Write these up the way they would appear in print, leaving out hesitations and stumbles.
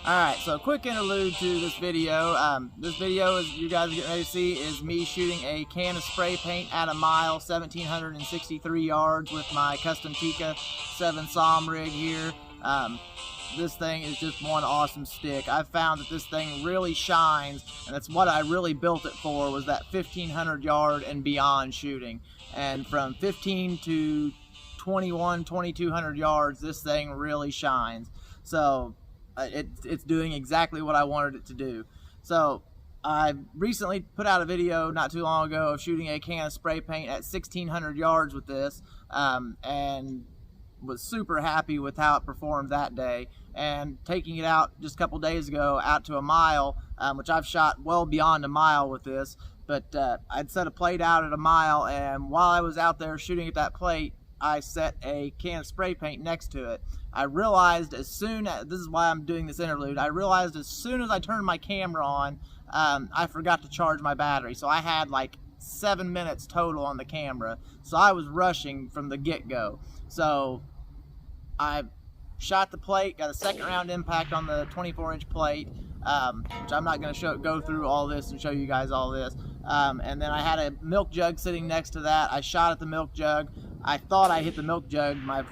Alright, so quick interlude to this video. This video, as you guys are getting ready to see, is me shooting a can of spray paint at a mile, 1,763 yards with my custom Tikka 7 SAUM rig here. This thing is just one awesome stick. I've found that this thing really shines, and that's what I really built it for, was that 1,500 yard and beyond shooting. And from 15 to 21, 2,200 yards, this thing really shines. So it's doing exactly what I wanted it to do. So I recently put out a video not too long ago of shooting a can of spray paint at 1,600 yards with this, and was super happy with how it performed that day. And taking it out just a couple days ago out to a mile, which I've shot well beyond a mile with this, but I'd set a plate out at a mile, and while I was out there shooting at that plate, I set a can of spray paint next to it. I realized as soon as, this is why I'm doing this interlude, I realized as soon as I turned my camera on, I forgot to charge my battery. So I had like 7 minutes total on the camera. So I was rushing from the get-go. So I shot the plate, got a second round impact on the 24-inch plate, which I'm not going to go through all this and show you guys all this. And then I had a milk jug sitting next to that. I shot at the milk jug. I thought I hit the milk jug. My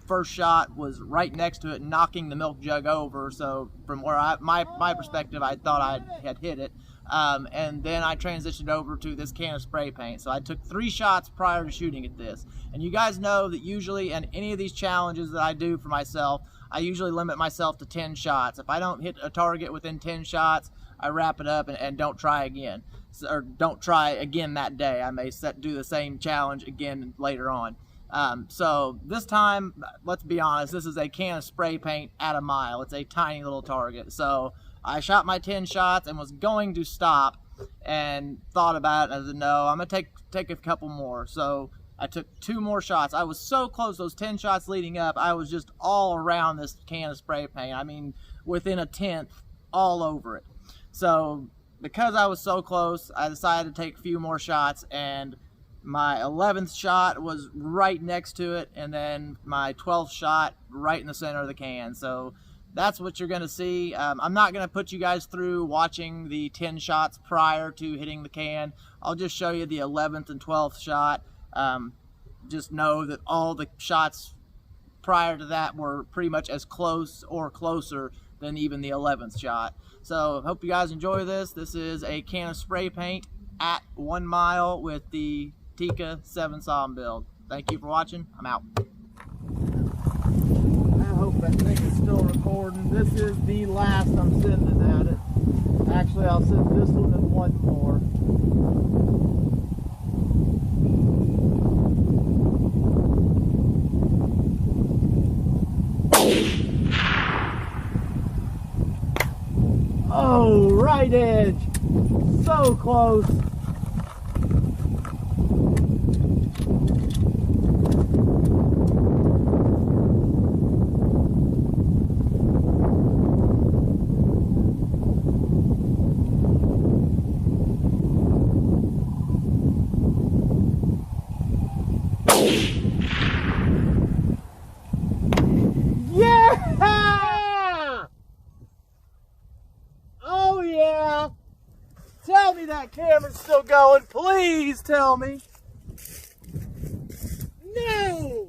first shot was right next to it, knocking the milk jug over. So from where my perspective, I thought I had hit it. And then I transitioned over to this can of spray paint. So I took 3 shots prior to shooting at this. And you guys know that usually in any of these challenges that I do for myself, I usually limit myself to 10 shots. If I don't hit a target within 10 shots, I wrap it up and don't try again. Or don't try again that day. I may do the same challenge again later on. So this time, let's be honest, this is a can of spray paint at a mile. It's a tiny little target. So I shot my 10 shots and was going to stop and thought about it. And I said, no, I'm going to take a couple more. So I took 2 more shots. I was so close, those 10 shots leading up, I was just all around this can of spray paint. I mean, within a tenth, all over it. So because I was so close, I decided to take a few more shots, and my 11th shot was right next to it, and then my 12th shot right in the center of the can. So that's what you're going to see. I'm not going to put you guys through watching the 10 shots prior to hitting the can. I'll just show you the 11th and 12th shot. Just know that all the shots prior to that were pretty much as close or closer than even the 11th shot. So hope you guys enjoy this. This is a can of spray paint at 1 mile with the Tikka 7 SAUM build. Thank you for watching. I'm out. I hope that thing is still recording. This is the last I'm sending at it. Actually, I'll send this one and one more. Oh, right edge. So close. Yeah! Oh yeah! Tell me that camera's still going. Please tell me. No!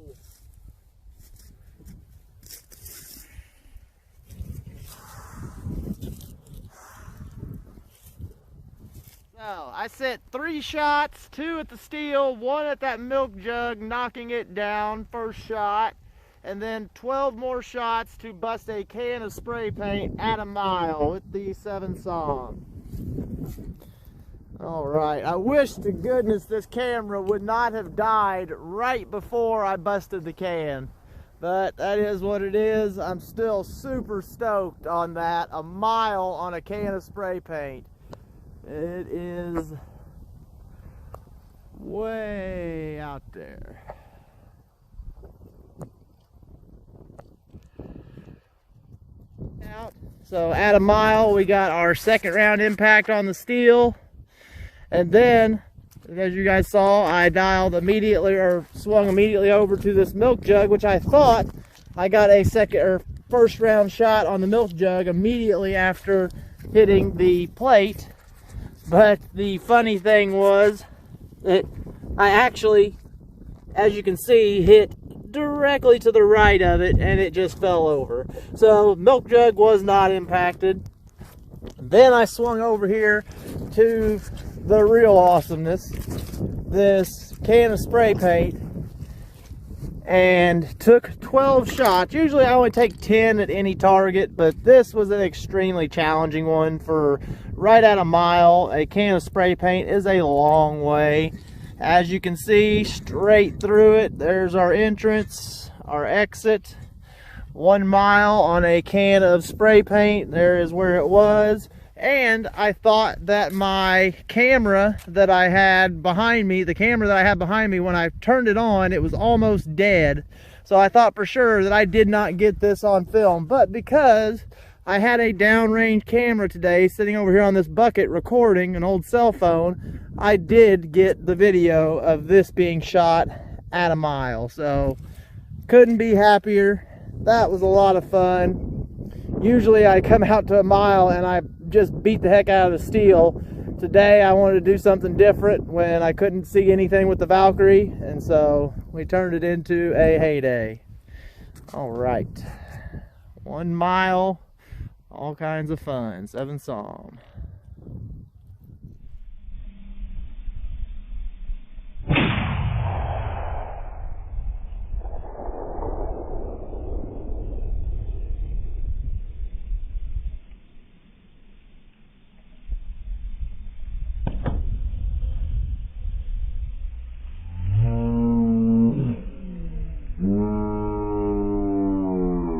So I set 3 shots, 2 at the steel, 1 at that milk jug, knocking it down, first shot, and then 12 more shots to bust a can of spray paint at a mile with the 7 SAUM. Alright, I wish to goodness this camera would not have died right before I busted the can. But that is what it is. I'm still super stoked on that. A mile on a can of spray paint. It is way out there. So at a mile, we got our second round impact on the steel. And then, as you guys saw, I dialed immediately, or swung immediately over to this milk jug, which I thought I got a second or first round shot on the milk jug immediately after hitting the plate. But the funny thing was that I actually, as you can see, hit directly to the right of it, and it just fell over. So milk jug was not impacted. Then I swung over here to the real awesomeness, this can of spray paint, and took 12 shots. Usually I only take 10 at any target, but this was an extremely challenging one. For right at a mile, a can of spray paint is a long way. As you can see, straight through it, there's our entrance, our exit. 1 mile on a can of spray paint, there is where it was. And I thought that my camera that I had behind me, when I turned it on, it was almost dead. So I thought for sure that I did not get this on film. But because I had a downrange camera today sitting over here on this bucket recording, an old cell phone, I did get the video of this being shot at a mile. So couldn't be happier. That was a lot of fun. Usually I come out to a mile and I just beat the heck out of the steel. Today I wanted to do something different when I couldn't see anything with the Valkyrie, and so we turned it into a heyday. All right, 1 mile, all kinds of fun, 7 SAUM.